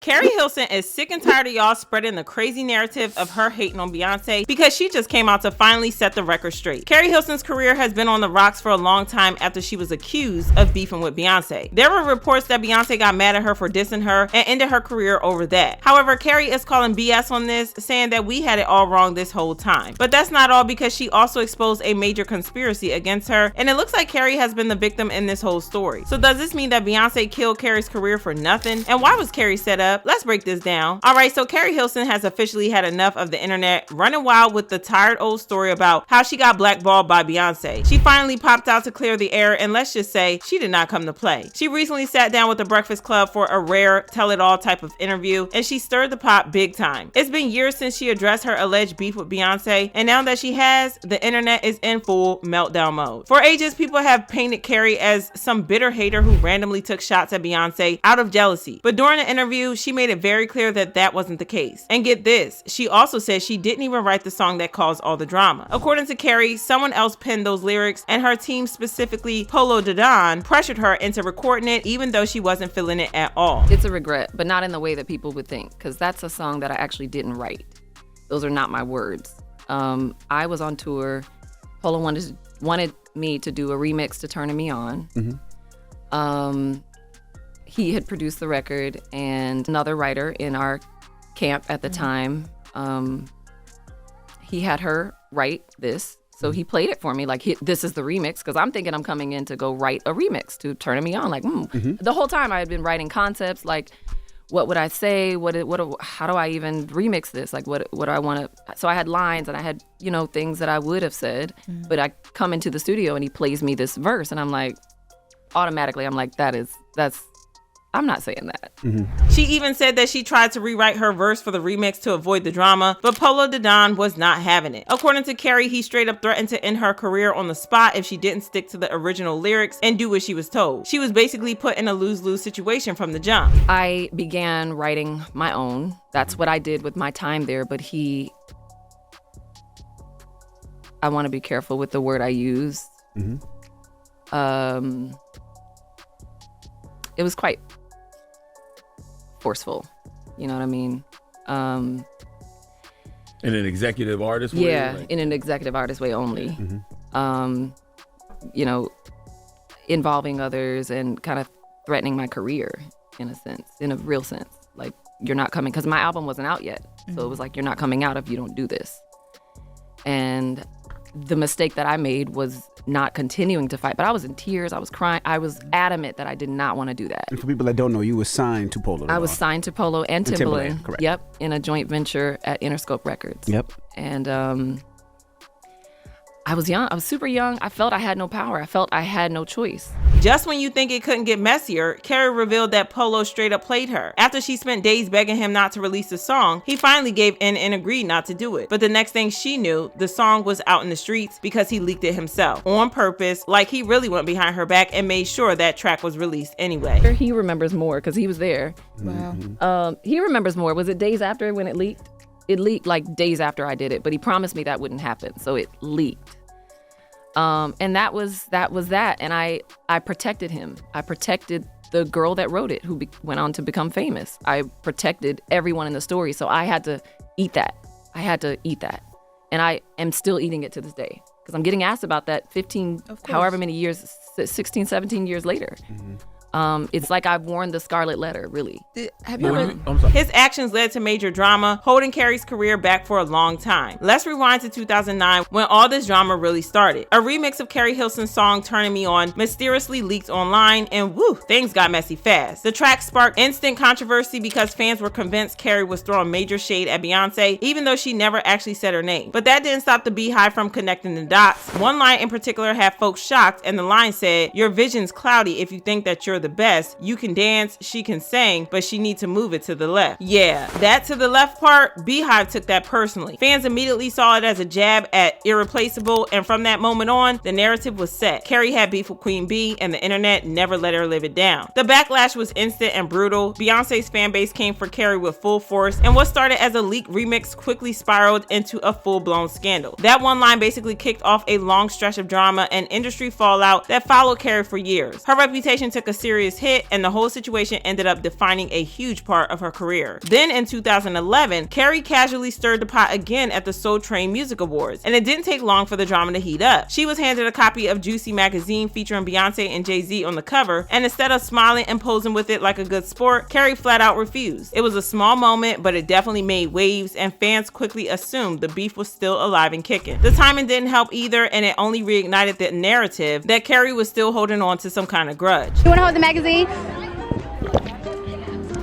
Keri Hilson is sick and tired of y'all spreading the crazy narrative of her hating on Beyonce because she just came out to finally set the record straight. Keri Hilson's career has been on the rocks for a long time after she was accused of beefing with Beyonce. There were reports that Beyonce got mad at her for dissing her and ended her career over that. However, Keri is calling BS on this, saying that we had it all wrong this whole time. But that's not all, because she also exposed a major conspiracy against her, and it looks like Keri has been the victim in this whole story. So does this mean that Beyonce killed Keri's career for nothing? And why was Keri set up? Let's break this down. Alright, so Keri Hilson has officially had enough of the internet running wild with the tired old story about how she got blackballed by Beyonce. She finally popped out to clear the air, and let's just say she did not come to play. She recently sat down with the Breakfast Club for a rare tell-it-all type of interview, and she stirred the pot big time. It's been years since she addressed her alleged beef with Beyonce, and now that she has, the internet is in full meltdown mode. For ages, people have painted Keri as some bitter hater who randomly took shots at Beyonce out of jealousy. But during the interview, she made it very clear that that wasn't the case. And get this, she also said she didn't even write the song that caused all the drama. According to Keri, someone else penned those lyrics, and her team, specifically Polo Didon, pressured her into recording it even though she wasn't feeling it at all. It's a regret, but not in the way that people would think, because that's a song that I actually didn't write. Those are not my words. I was on tour. Polo wanted me to do a remix to Turning Me On. Mm-hmm. He had produced the record, and another writer in our camp at the time, he had her write this. So he played it for me, like, this is the remix, because I'm thinking I'm coming in to go write a remix to Turning Me On. Like, The whole time I had been writing concepts, like, what would I say? How do I even remix this? Like, what do I want to? So I had lines, and I had, things that I would have said, but I come into the studio and he plays me this verse, and I'm like, automatically, I'm like, I'm not saying that. Mm-hmm. She even said that she tried to rewrite her verse for the remix to avoid the drama, but Polo Didon was not having it. According to Keri, he straight up threatened to end her career on the spot if she didn't stick to the original lyrics and do what she was told. She was basically put in a lose-lose situation from the jump. I began writing my own. That's what I did with my time there, but I want to be careful with the word I use. Mm-hmm. It was quite forceful, you know what I mean? In an executive artist way? Yeah, in an executive artist way only. Mm-hmm. Involving others and kind of threatening my career in a sense, in a real sense. Like, you're not coming, because my album wasn't out yet. Mm-hmm. So it was like, you're not coming out if you don't do this. And the mistake that I made was not continuing to fight, but I was in tears. I was crying. I was adamant that I did not want to do that. And for people that don't know, you were signed to Polo. I was signed to Polo and Timbaland. Correct. Yep, in a joint venture at Interscope Records. Yep. And I was young. I was super young. I felt I had no power. I felt I had no choice. Just when you think it couldn't get messier, Keri revealed that Polo straight up played her. After she spent days begging him not to release the song, he finally gave in and agreed not to do it. But the next thing she knew, the song was out in the streets because he leaked it himself, on purpose, like he really went behind her back and made sure that track was released anyway. He remembers more because he was there. Wow. He remembers more. Was it days after when it leaked? It leaked like days after I did it, but he promised me that wouldn't happen, so it leaked. And that was that. And I protected him. I protected the girl that wrote it, who went on to become famous. I protected everyone in the story. So I had to eat that. And I am still eating it to this day, because I'm getting asked about that however many years, 16, 17 years later. Mm-hmm. It's like I've worn the scarlet letter, really. Have you His actions led to major drama, holding Keri's career back for a long time. Let's rewind to 2009, when all this drama really started. A remix of Keri Hilson's song Turning Me On mysteriously leaked online, and woo, things got messy fast. The track sparked instant controversy because fans were convinced Keri was throwing major shade at Beyonce, even though she never actually said her name. But that didn't stop the Beehive from connecting the dots. One line in particular had folks shocked, and the line said, "Your vision's cloudy if you think that you're the best. You can dance, she can sing, but she needs to move it to the left." Yeah, that to the left part, Beehive took that personally. Fans immediately saw it as a jab at Irreplaceable, and from that moment on, the narrative was set. Keri had beef with Queen Bee, and the internet never let her live it down. The backlash was instant and brutal. Beyonce's fan base came for Keri with full force, and what started as a leaked remix quickly spiraled into a full-blown scandal. That one line basically kicked off a long stretch of drama and industry fallout that followed Keri for years. Her reputation took a serious serious hit, and the whole situation ended up defining a huge part of her career. Then in 2011, Keri casually stirred the pot again at the Soul Train Music Awards, and it didn't take long for the drama to heat up. She was handed a copy of Juicy magazine featuring Beyonce and Jay-Z on the cover, and instead of smiling and posing with it like a good sport, Keri flat out refused. It was a small moment, but it definitely made waves, and fans quickly assumed the beef was still alive and kicking. The timing didn't help either, and it only reignited the narrative that Keri was still holding on to some kind of grudge. You wanna hold the magazine?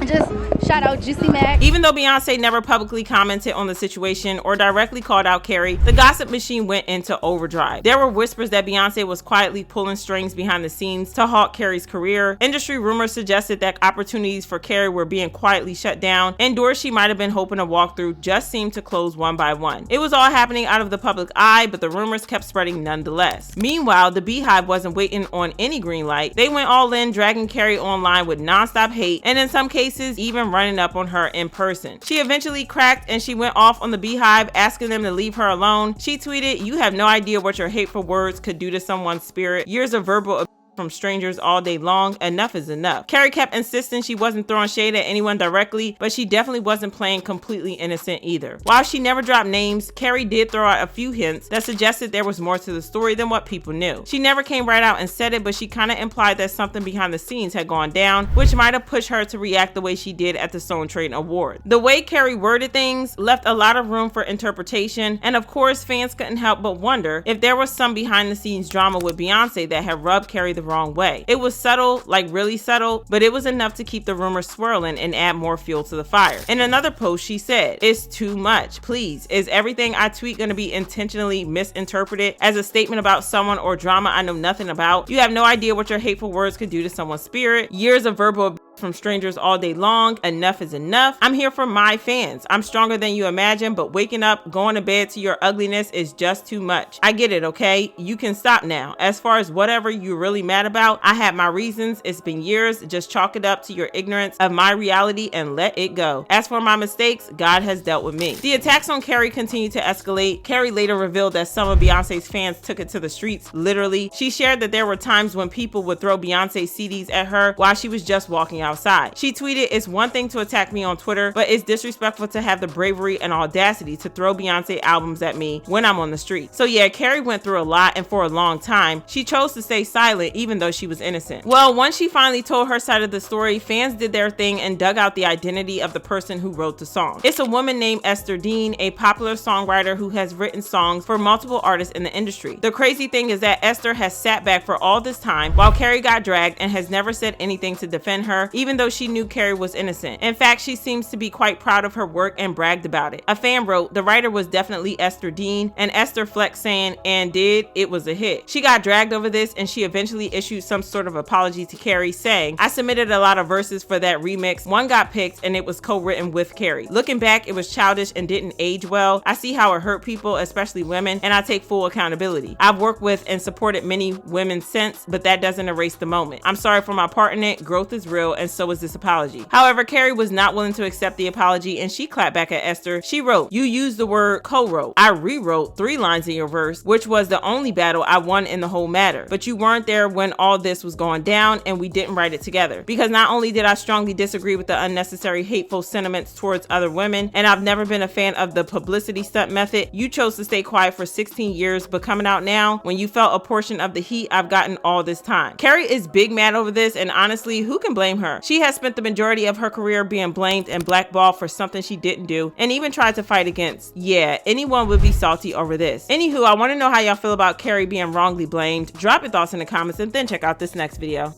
Just shout out Juicy Mag. Even though Beyonce never publicly commented on the situation or directly called out Keri, the gossip machine went into overdrive. There were whispers that Beyonce was quietly pulling strings behind the scenes to halt Keri's career. Industry rumors suggested that opportunities for Keri were being quietly shut down, and doors she might have been hoping to walk through just seemed to close one by one. It was all happening out of the public eye, but the rumors kept spreading nonetheless. Meanwhile, the Beehive wasn't waiting on any green light. They went all in, dragging Keri online with nonstop hate, and in some cases even running up on her in person. She eventually cracked and she went off on the Beehive, asking them to leave her alone. She tweeted, "You have no idea what your hateful words could do to someone's spirit. Years of verbal abuse from strangers all day long. Enough is enough." Keri kept insisting she wasn't throwing shade at anyone directly, but she definitely wasn't playing completely innocent either. While she never dropped names, Keri did throw out a few hints that suggested there was more to the story than what people knew. She never came right out and said it, but she kind of implied that something behind the scenes had gone down, which might have pushed her to react the way she did at the Soul Train Award. The way Keri worded things left a lot of room for interpretation, and of course fans couldn't help but wonder if there was some behind the scenes drama with Beyonce that had rubbed Keri the wrong way. It was subtle, like really subtle, but it was enough to keep the rumors swirling and add more fuel to the fire. In another post, she said, "It's too much. Please, is everything I tweet going to be intentionally misinterpreted as a statement about someone or drama I know nothing about? You have no idea what your hateful words could do to someone's spirit. Years of verbal abuse from strangers all day long. Enough is enough. I'm here for my fans. I'm stronger than you imagine, but waking up, going to bed to your ugliness is just too much. I get it, okay? You can stop now. As far as whatever you're really mad about, I have my reasons. It's been years. Just chalk it up to your ignorance of my reality and let it go. As for my mistakes, God has dealt with me." The attacks on Keri continued to escalate. Keri later revealed that some of Beyonce's fans took it to the streets, literally. She shared that there were times when people would throw Beyonce CDs at her while she was just walking outside. She tweeted, "It's one thing to attack me on Twitter, but it's disrespectful to have the bravery and audacity to throw Beyonce albums at me when I'm on the street." So yeah, Keri went through a lot, and for a long time, she chose to stay silent even though she was innocent. Well, once she finally told her side of the story, fans did their thing and dug out the identity of the person who wrote the song. It's a woman named Esther Dean, a popular songwriter who has written songs for multiple artists in the industry. The crazy thing is that Esther has sat back for all this time while Keri got dragged and has never said anything to defend her, even though she knew Keri was innocent. In fact, she seems to be quite proud of her work and bragged about it. A fan wrote, "The writer was definitely Esther Dean," and Esther flexed saying, "And it was a hit." She got dragged over this, and she eventually issued some sort of apology to Keri, saying, "I submitted a lot of verses for that remix. One got picked and it was co-written with Keri. Looking back, it was childish and didn't age well. I see how it hurt people, especially women, and I take full accountability. I've worked with and supported many women since, but that doesn't erase the moment. I'm sorry for my part in it. Growth is real, and so is this apology." However, Keri was not willing to accept the apology, and she clapped back at Esther. She wrote, "You used the word co-wrote. I rewrote 3 lines in your verse, which was the only battle I won in the whole matter. But you weren't there when all this was going down, and we didn't write it together. Because not only did I strongly disagree with the unnecessary hateful sentiments towards other women, and I've never been a fan of the publicity stunt method, you chose to stay quiet for 16 years, but coming out now when you felt a portion of the heat I've gotten all this time." Keri is big mad over this, and honestly, who can blame her? She has spent the majority of her career being blamed and blackballed for something she didn't do, and even tried to fight against. Yeah, anyone would be salty over this. Anywho, I want to know how y'all feel about Keri being wrongly blamed. Drop your thoughts in the comments and then check out this next video.